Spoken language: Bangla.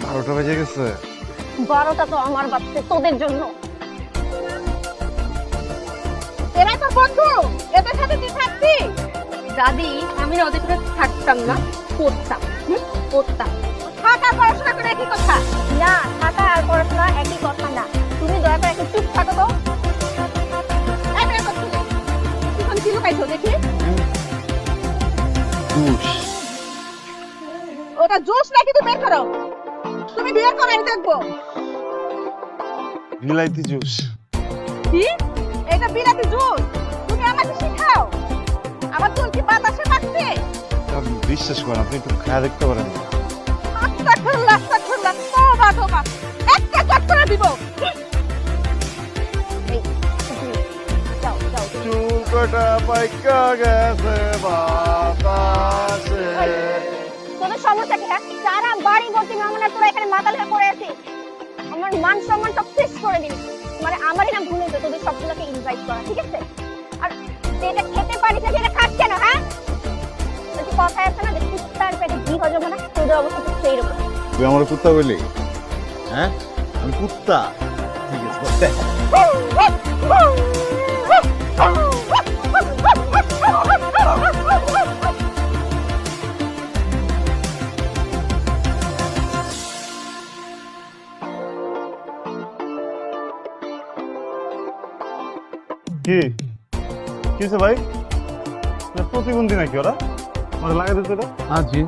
12টা বেজে গেছে। 12টা তো আমার বাচ্চা তোদের জন্য। এরা তো বন্ধু, এদের সাথে তুই থাকবি? দাদি, আমি না ওদের সাথে থাকতাম না, পড়তাম। পড়তাম। থাকা পড়াশোনা করে একই কথা না? থাকা আর পড়াশোনা একই কথা না। তুমি দয়া করে একটু চুপ থাকো তো। এই বের করছো এখন কি লুকাইছো দেখি? জুস। ওটা জুস নাকি? তুমি বের করো। তুমি বের করো, আমি দেখবো। বিলাইতি জুস। কি? এটা বিলাতি জুস? তুমি আমাকে শিখাও? আমার চুল কি বাতাসে ভাসছে? আপনি বিশ্বাস করেন, আপনি একটু খায়া দেখতে পারেন। আস্তাগফিরুল্লাহ, আস্তাগফিরুল্লাহ, তওবা তওবা। একটা চট করে দিব। এই, যাও যাও। চুল কটা পাইকা গেছে বাতাসে। তোদের সমস্যা কি? হ্যাঁ, সারা বাড়ি ভর্তি মেহমান আর তোরা এখানে মাতাল হয়ে পড়ে আছিস। আমার মান সম্মান সব শেষ করে দিবি। মানে আমারই নাম ভুলে তো তোদের সবগুলোকে ইনভাইট করা, ঠিক আছে? আর যেটা খেতে পারিস না সেটা খাস কেন? হ্যাঁ, যদি কথা আছে না যে কুত্তার পেটে ঘি হজম হয় না, তোদের অবস্থা তো সেই রকম। তুই আমার কুত্তা বলি? হ্যাঁ, আমি কুত্তা। ঠিক আছে, কি কিসে ভাই? প্রতিবন্ধী নাকি ওরা? আমাকে লাগা দিতে এটা। हाँ जी